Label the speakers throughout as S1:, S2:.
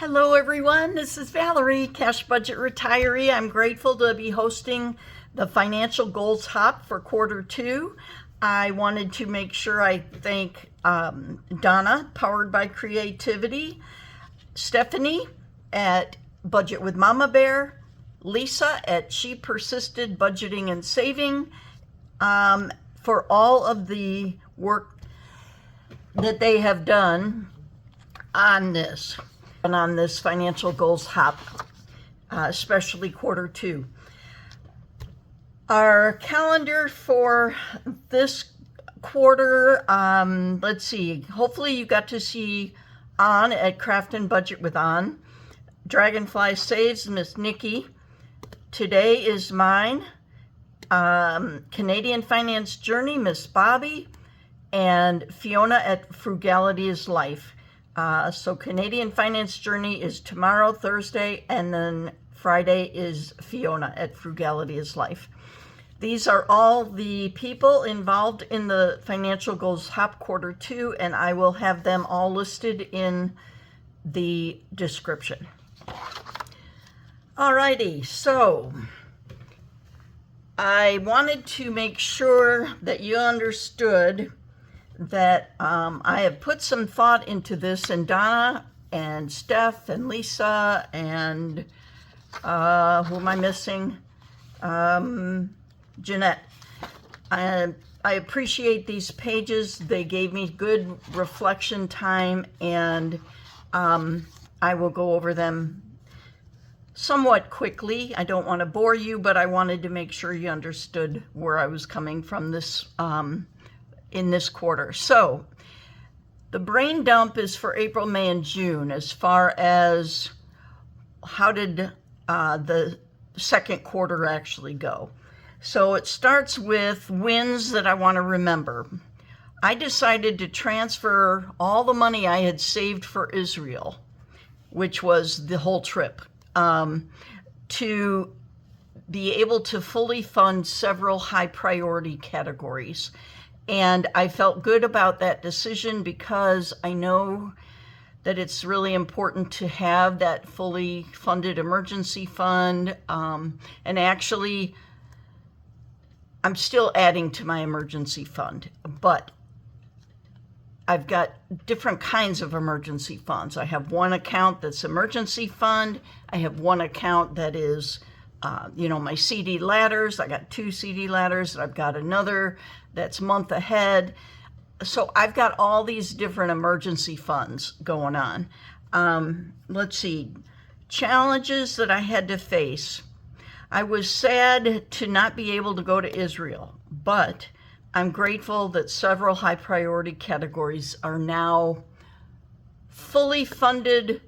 S1: Hello everyone, this is Valerie, Cash Budget Retiree. I'm grateful to be hosting the Financial Goals Hop for Q2. I wanted to make sure I thank Donna, Powered by Creativity, Stephanie at Budget with Mama Bear, Lisa at She Persisted Budgeting and Saving, for all of the work that they have done on this. And on this Financial Goals Hop, especially Q2. Our calendar for this quarter, let's see, hopefully you got to see On at Craft and Budget with On. Dragonfly Saves, Miss Nikki. Today is mine. Canadian Finance Journey, Miss Bobby. And Fiona at Frugality is Life. So Canadian Finance Journey is tomorrow, Thursday, and then Friday is Fiona at Frugality is Life. These are all the people involved in the Financial Goals Hop Q2, and I will have them all listed in the description. Alrighty, so I wanted to make sure that you understood that I have put some thought into this, and Donna and Steph and Lisa and who am I missing? Jeanette. I appreciate these pages. They gave me good reflection time, and I will go over them somewhat quickly. I don't want to bore you, but I wanted to make sure you understood where I was coming from this in this quarter. So the brain dump is for April, May, and June as far as how did the second quarter actually go. So it starts with wins that I want to remember. I decided to transfer all the money I had saved for Israel, which was the whole trip, to be able to fully fund several high priority categories. And I felt good about that decision because I know that it's really important to have that fully funded emergency fund. And actually, I'm still adding to my emergency fund, but I've got different kinds of emergency funds. I have one account that's emergency fund. I have one account that is my CD ladders. I got 2 CD ladders. I've got another that's month ahead. So I've got all these different emergency funds going on. Let's see, challenges that I had to face. I was sad to not be able to go to Israel, but I'm grateful that several high priority categories are now fully funded,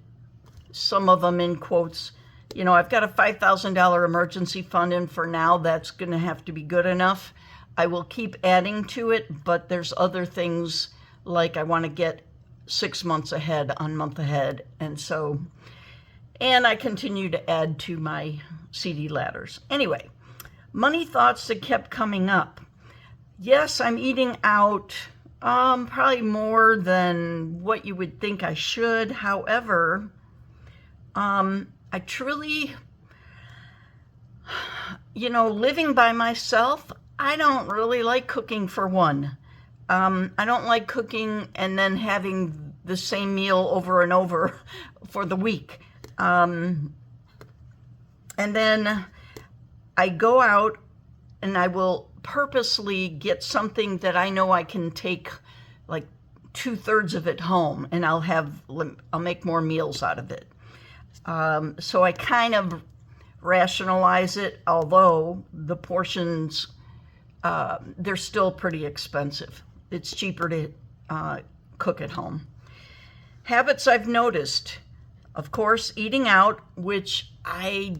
S1: some of them in quotes. I've got a $5,000 emergency fund, and for now that's going to have to be good enough. I will keep adding to it, but there's other things like I want to get 6 months ahead on month ahead. And I continue to add to my CD ladders. Anyway, money thoughts that kept coming up. Yes, I'm eating out probably more than what you would think I should. However, I truly, living by myself, I don't really like cooking for one. I don't like cooking and then having the same meal over and over for the week. And then I go out and I will purposely get something that I know I can take like 2/3 of it home, and I'll make more meals out of it. So I kind of rationalize it, although the portions, they're still pretty expensive. It's cheaper to cook at home. Habits I've noticed. Of course, eating out, which I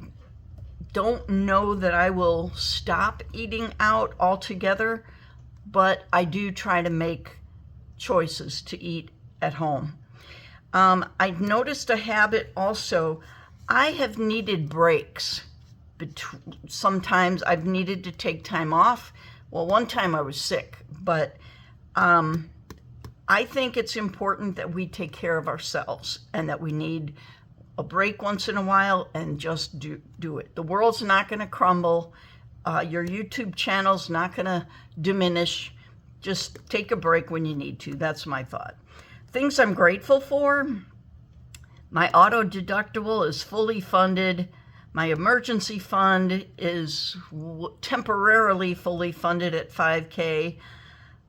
S1: don't know that I will stop eating out altogether, but I do try to make choices to eat at home. I've noticed a habit also. I have needed breaks. Sometimes I've needed to take time off. Well, one time I was sick, but I think it's important that we take care of ourselves and that we need a break once in a while and just do it. The world's not going to crumble. Your YouTube channel's not going to diminish. Just take a break when you need to. That's my thought. Things I'm grateful for. My auto deductible is fully funded. My emergency fund is temporarily fully funded at $5,000.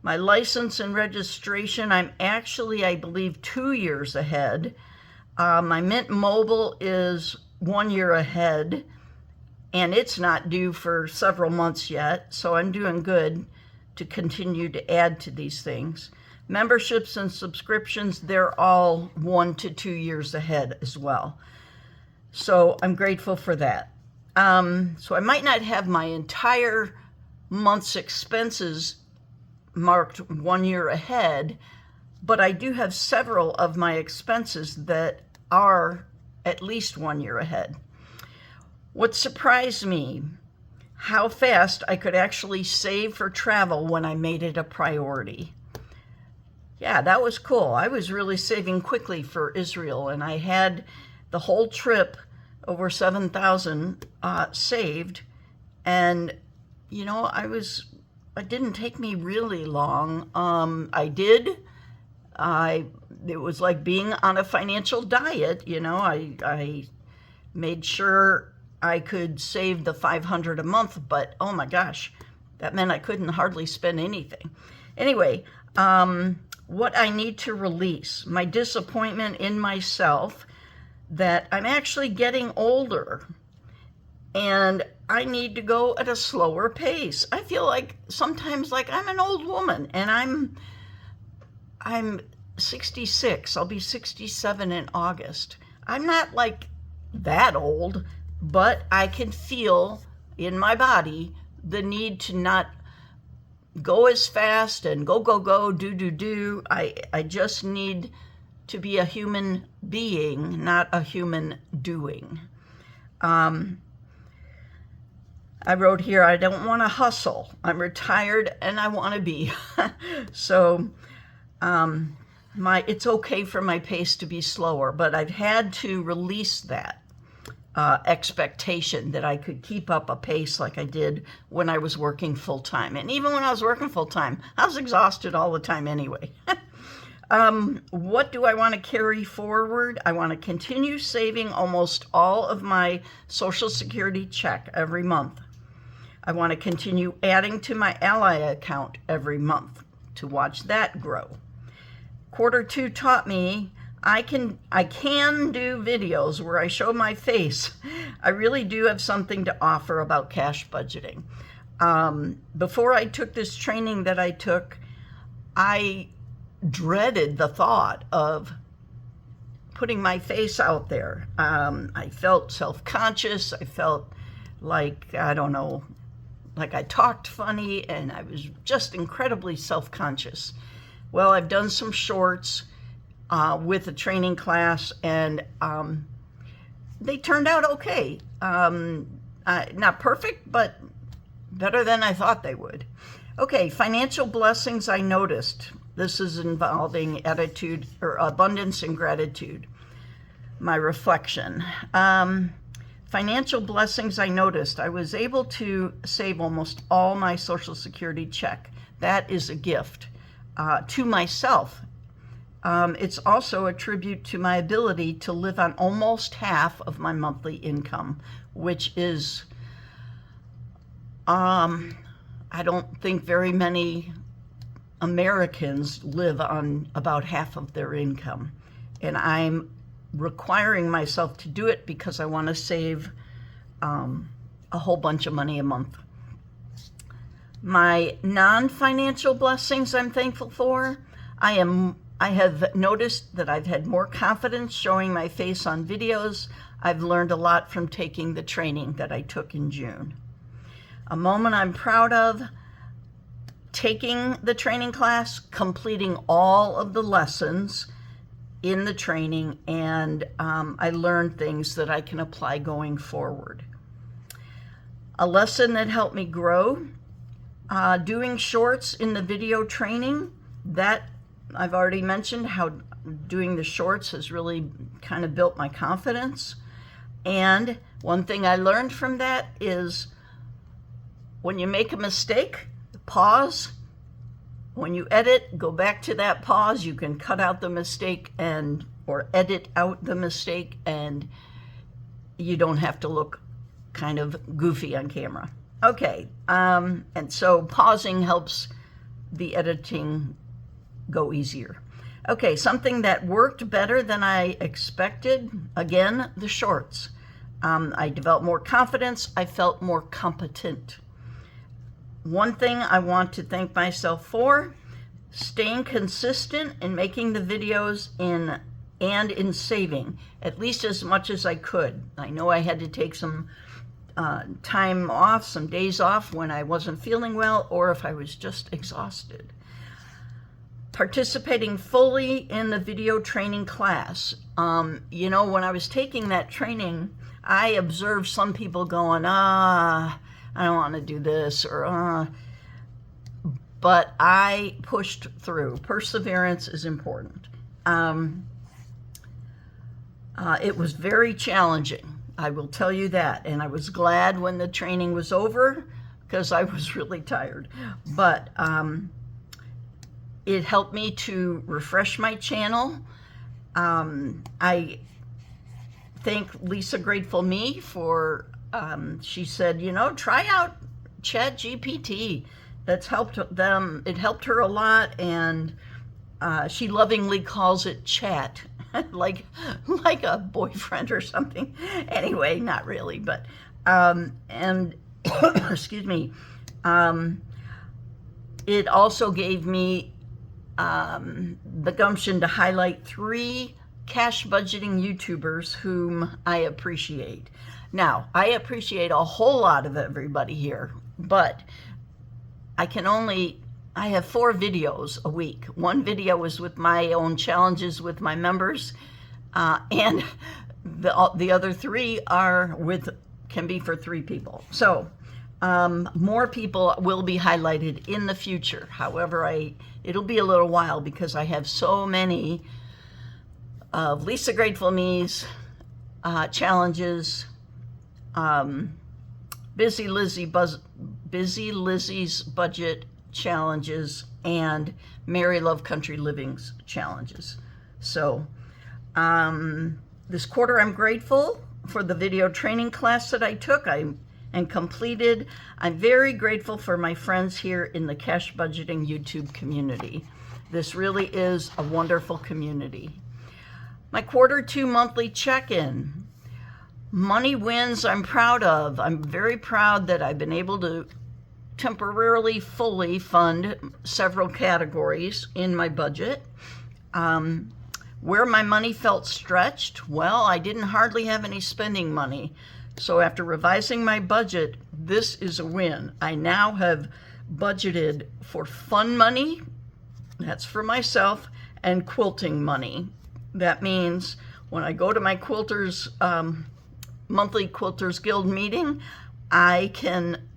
S1: My license and registration, I'm actually, I believe, 2 years ahead. My Mint Mobile is 1 year ahead, and it's not due for several months yet, so I'm doing good to continue to add to these things. Memberships and subscriptions, they're all 1 to 2 years ahead as well. So I'm grateful for that. So I might not have my entire month's expenses marked 1 year ahead, but I do have several of my expenses that are at least 1 year ahead. What surprised me, how fast I could actually save for travel when I made it a priority. Yeah, that was cool. I was really saving quickly for Israel, and I had the whole trip, over $7,000 saved, and you know, it didn't take me really long. It was like being on a financial diet, you know. I made sure I could save the $500 a month, but oh my gosh, that meant I couldn't hardly spend anything. Anyway, what I need to release, my disappointment in myself that I'm actually getting older and I need to go at a slower pace. I feel like sometimes like I'm an old woman, and I'm 66. I'll be 67 in August. I'm not like that old, but I can feel in my body the need to not go as fast and go, do. I just need to be a human being, not a human doing. I wrote here, I don't want to hustle. I'm retired and I want to be. So it's okay for my pace to be slower, but I've had to release that expectation that I could keep up a pace like I did when I was working full-time. And even when I was working full-time, I was exhausted all the time anyway. What do I want to carry forward? I want to continue saving almost all of my Social Security check every month. I want to continue adding to my Ally account every month to watch that grow. Q2 taught me I can do videos where I show my face. I really do have something to offer about cash budgeting. Before I took this training that I took, I dreaded the thought of putting my face out there. I felt self-conscious. I felt like, I don't know, like I talked funny, and I was just incredibly self-conscious. Well, I've done some shorts with a training class, and they turned out okay. Not perfect, but better than I thought they would. Okay, financial blessings I noticed. This is involving attitude or abundance and gratitude. My reflection. Financial blessings I noticed. I was able to save almost all my Social Security check. That is a gift to myself. It's also a tribute to my ability to live on almost half of my monthly income, which is, I don't think very many Americans live on about half of their income. And I'm requiring myself to do it because I want to save a whole bunch of money a month. My non-financial blessings I'm thankful for. I have noticed that I've had more confidence showing my face on videos. I've learned a lot from taking the training that I took in June. A moment I'm proud of, taking the training class, completing all of the lessons in the training, and I learned things that I can apply going forward. A lesson that helped me grow, doing shorts in the video training, that I've already mentioned how doing the shorts has really kind of built my confidence. And one thing I learned from that is when you make a mistake, pause. When you edit, go back to that pause. You can cut out the mistake or edit out the mistake, and you don't have to look kind of goofy on camera. Okay, and so pausing helps the editing go easier. Okay, something that worked better than I expected, again, the shorts. I developed more confidence. I felt more competent. One thing I want to thank myself for, staying consistent in making the videos and in saving, at least as much as I could. I know I had to take some time off, some days off when I wasn't feeling well, or if I was just exhausted. Participating fully in the video training class. You know, when I was taking that training, I observed some people going, I don't want to do this, or but I pushed through. Perseverance is important. It was very challenging, I will tell you that, and I was glad when the training was over because I was really tired. But it helped me to refresh my channel. I thank Lisa Grateful Me for, she said, you know, try out ChatGPT. That's helped them. It helped her a lot, and she lovingly calls it chat, like a boyfriend or something. Anyway, not really, but and excuse me. It also gave me the gumption to highlight 3 cash budgeting YouTubers whom I appreciate. Now, I appreciate a whole lot of everybody here, but I have 4 videos a week. One video is with my own challenges with my members, and the other 3 can be for 3 people. So more people will be highlighted in the future. However, it'll be a little while because I have so many of Lisa Grateful Me's challenges, Busy Lizzie's budget challenges, and Mary Love Country Living's challenges. So this quarter I'm grateful for the video training class that I took and completed. I'm very grateful for my friends here in the Cash Budgeting YouTube community. This really is a wonderful community. My quarter 2 monthly check-in. Money wins I'm proud of. I'm very proud that I've been able to temporarily fully fund several categories in my budget. Where my money felt stretched, well, I didn't hardly have any spending money. So after revising my budget, this is a win. I now have budgeted for fun money, that's for myself, and quilting money. That means when I go to my quilters, monthly Quilters Guild meeting, I can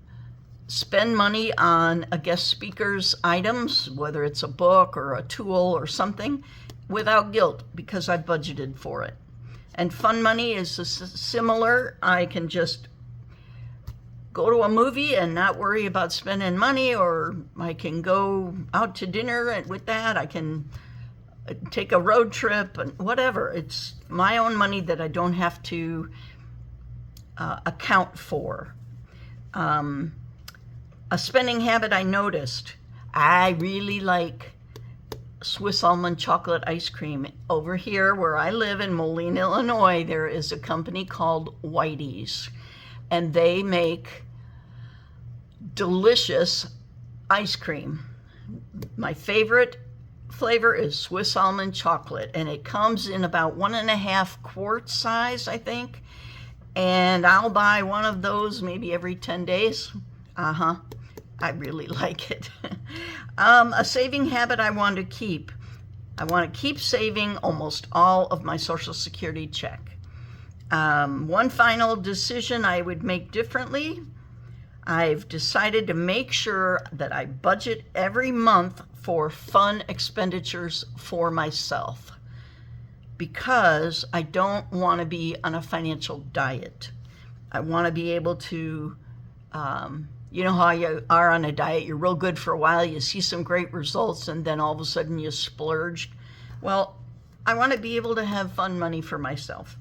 S1: spend money on a guest speaker's items, whether it's a book or a tool or something, without guilt because I budgeted for it. And fun money is similar. I can just go to a movie and not worry about spending money, or I can go out to dinner, and with that I can take a road trip and whatever. It's my own money that I don't have to account for. A spending habit I noticed, I really like Swiss almond chocolate ice cream. Over here where I live in Moline, Illinois, there is a company called Whitey's, and they make delicious ice cream. My favorite flavor is Swiss almond chocolate, and it comes in about 1.5 quart size, I think, and I'll buy one of those maybe every 10 days. I really like it. A saving habit I want to keep. I want to keep saving almost all of my Social Security check. One final decision I would make differently. I've decided to make sure that I budget every month for fun expenditures for myself. because I don't want to be on a financial diet. I want to be able to, you know how you are on a diet, you're real good for a while, you see some great results, and then all of a sudden you splurge. Well, I want to be able to have fun money for myself.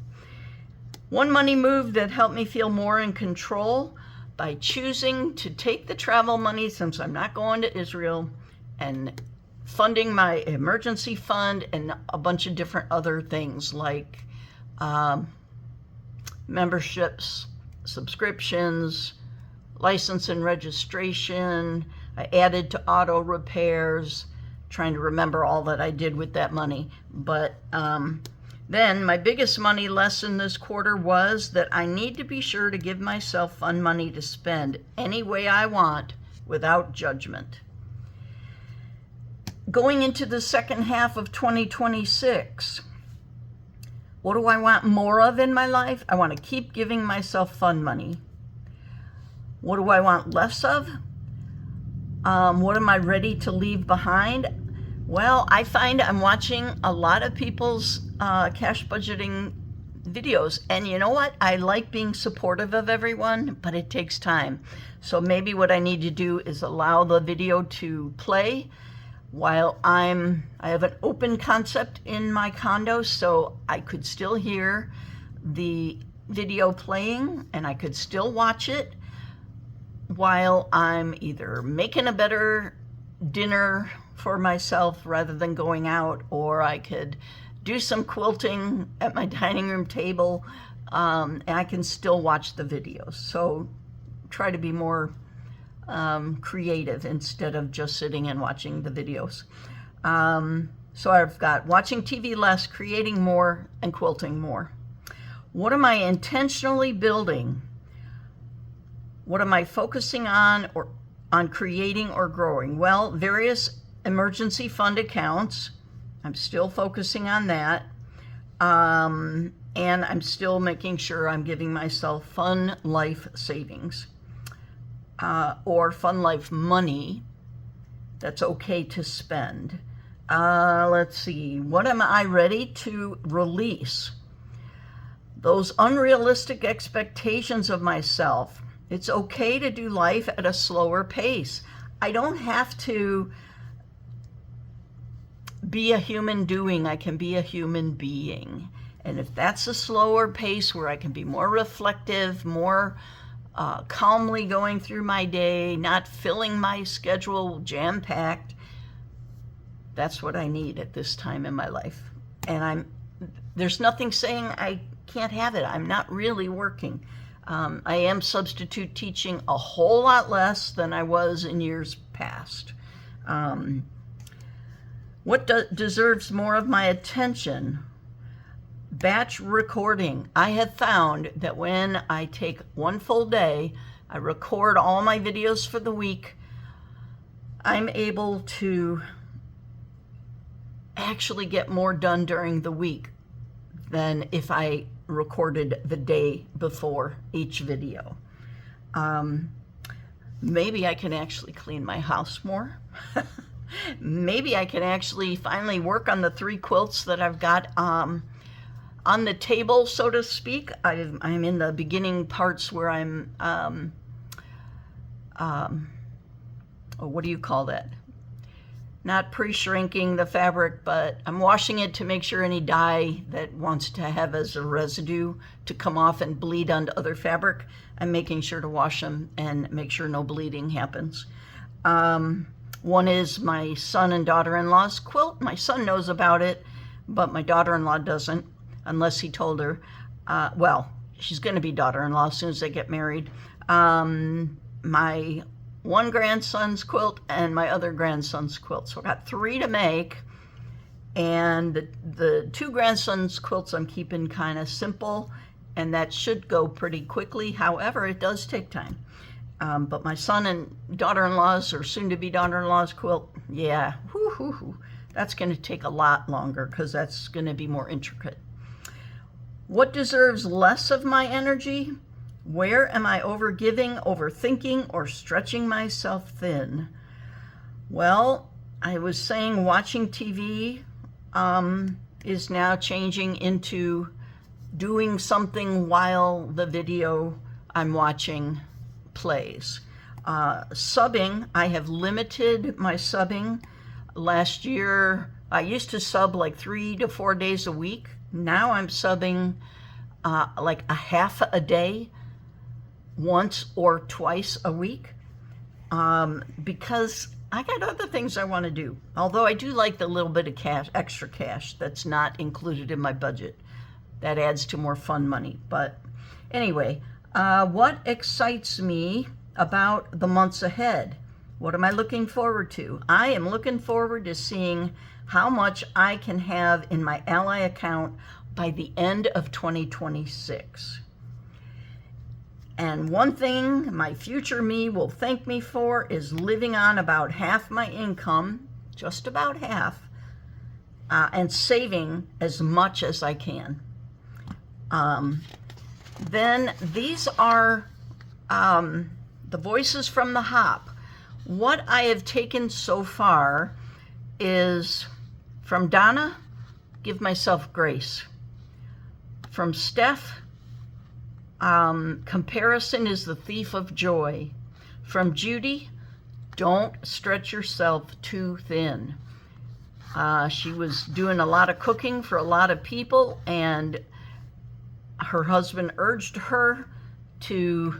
S1: One money move that helped me feel more in control, by choosing to take the travel money, since I'm not going to Israel, and funding my emergency fund and a bunch of different other things like memberships, subscriptions, license and registration. I added to auto repairs, trying to remember all that I did with that money. But then my biggest money lesson this quarter was that I need to be sure to give myself fun money to spend any way I want without judgment. Going into the second half of 2026, what do I want more of in my life? I want to keep giving myself fun money. What do I want less of? What am I ready to leave behind? Well, I find I'm watching a lot of people's cash budgeting videos, and you know what? I like being supportive of everyone, but it takes time. So maybe what I need to do is allow the video to play while I have an open concept in my condo, so I could still hear the video playing and I could still watch it while I'm either making a better dinner for myself rather than going out, or I could do some quilting at my dining room table, and I can still watch the videos. So try to be more creative instead of just sitting and watching the videos. So I've got watching TV less, creating more, and quilting more. What am I intentionally building? What am I focusing on, or on creating or growing? Well, various emergency fund accounts. I'm still focusing on that. And I'm still making sure I'm giving myself fun life savings, or fun life money that's okay to spend. Let's see, what am I ready to release? Those unrealistic expectations of myself. It's okay to do life at a slower pace. I don't have to be a human doing, I can be a human being. And if that's a slower pace where I can be more reflective, more calmly going through my day, not filling my schedule jam-packed, that's what I need at this time in my life. And there's nothing saying I can't have it. I'm not really working. I am substitute teaching a whole lot less than I was in years past. What deserves more of my attention? Batch recording. I have found that when I take one full day, I record all my videos for the week, I'm able to actually get more done during the week than if I recorded the day before each video. Maybe I can actually clean my house more. Maybe I can actually finally work on the 3 quilts that I've got on the table, so to speak. I'm in the beginning parts where I'm, what do you call that? Not pre-shrinking the fabric, but I'm washing it to make sure any dye that wants to have as a residue to come off and bleed onto other fabric, I'm making sure to wash them and make sure no bleeding happens. One is my son and daughter-in-law's quilt. My son knows about it, but my daughter-in-law doesn't, unless he told her. Well, she's going to be daughter-in-law as soon as they get married. My one grandson's quilt and my other grandson's quilt. So I got 3 to make, and the 2 grandsons' quilts I'm keeping kind of simple, and that should go pretty quickly. However, it does take time. But my son and daughter-in-law's, or soon-to-be daughter-in-law's quilt, yeah, that's going to take a lot longer because that's going to be more intricate. What deserves less of my energy? Where am I overgiving, overthinking, or stretching myself thin? Well, I was saying watching TV is now changing into doing something while the video I'm watching plays. Subbing, I have limited my subbing. Last year, I used to sub like 3 to 4 days a week. Now I'm subbing like a half a day, once or twice a week, because I got other things I want to do. Although I do like the little bit of cash, extra cash that's not included in my budget. That adds to more fun money. But anyway, what excites me about the months ahead? What am I looking forward to? I am looking forward to seeing how much I can have in my Ally account by the end of 2026. And one thing my future me will thank me for is living on about half my income, just about half, and saving as much as I can. Then these are the voices from the hop. What I have taken so far is from Donna, give myself grace. From Steph, comparison is the thief of joy. From Judy, don't stretch yourself too thin. She was doing a lot of cooking for a lot of people, and her husband urged her to,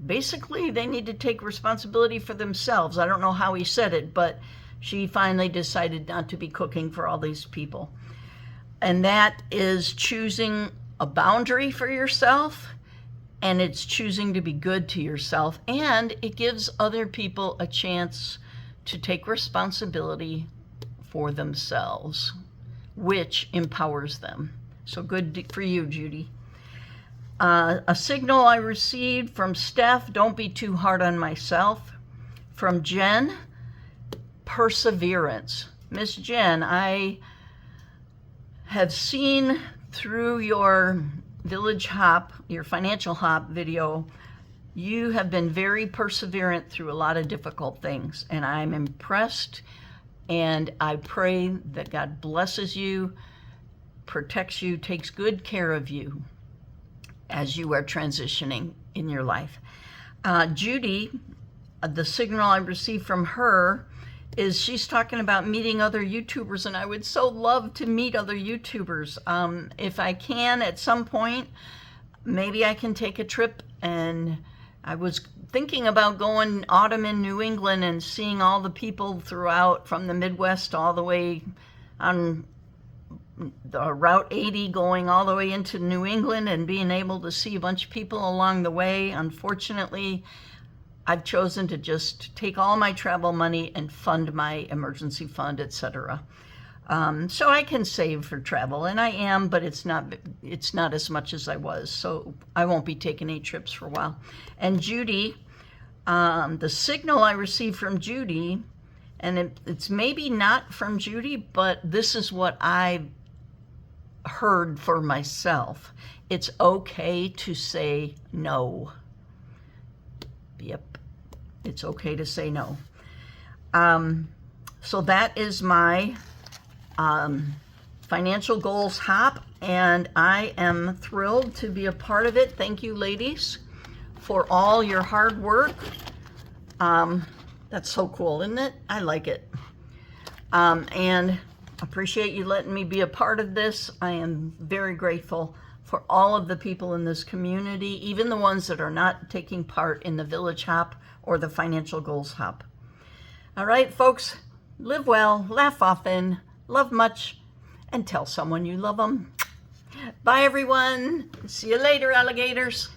S1: basically they need to take responsibility for themselves. I don't know how he said it, but she finally decided not to be cooking for all these people. And that is choosing a boundary for yourself, and it's choosing to be good to yourself, and it gives other people a chance to take responsibility for themselves, which empowers them. So good for you, Judy. A signal I received from Steph, don't be too hard on myself. From Jen, perseverance. Miss Jen, I have seen through your Village Hop, your Financial Hop video, you have been very perseverant through a lot of difficult things, and I'm impressed, and I pray that God blesses you, protects you, takes good care of you as you are transitioning in your life. Judy, the signal I received from her is she's talking about meeting other YouTubers, and I would so love to meet other YouTubers. If I can at some point, maybe I can take a trip, and I was thinking about going autumn in New England and seeing all the people throughout from the Midwest all the way on the Route 80 going all the way into New England and being able to see a bunch of people along the way. Unfortunately, I've chosen to just take all my travel money and fund my emergency fund, etc. So I can save for travel, and I am, but it's not as much as I was. So I won't be taking any trips for a while. And Judy, the signal I received from Judy, and it's maybe not from Judy, but this is what I heard for myself. It's okay to say no. Yep, it's okay to say no. So that is my financial goals hop, and I am thrilled to be a part of it. Thank you, ladies, for all your hard work. That's so cool, isn't it? I like it. And appreciate you letting me be a part of this. I am very grateful for all of the people in this community, even the ones that are not taking part in the Village Hop or the Financial Goals Hop. All right, folks, live well, laugh often, love much, and tell someone you love them. Bye, everyone. See you later, alligators.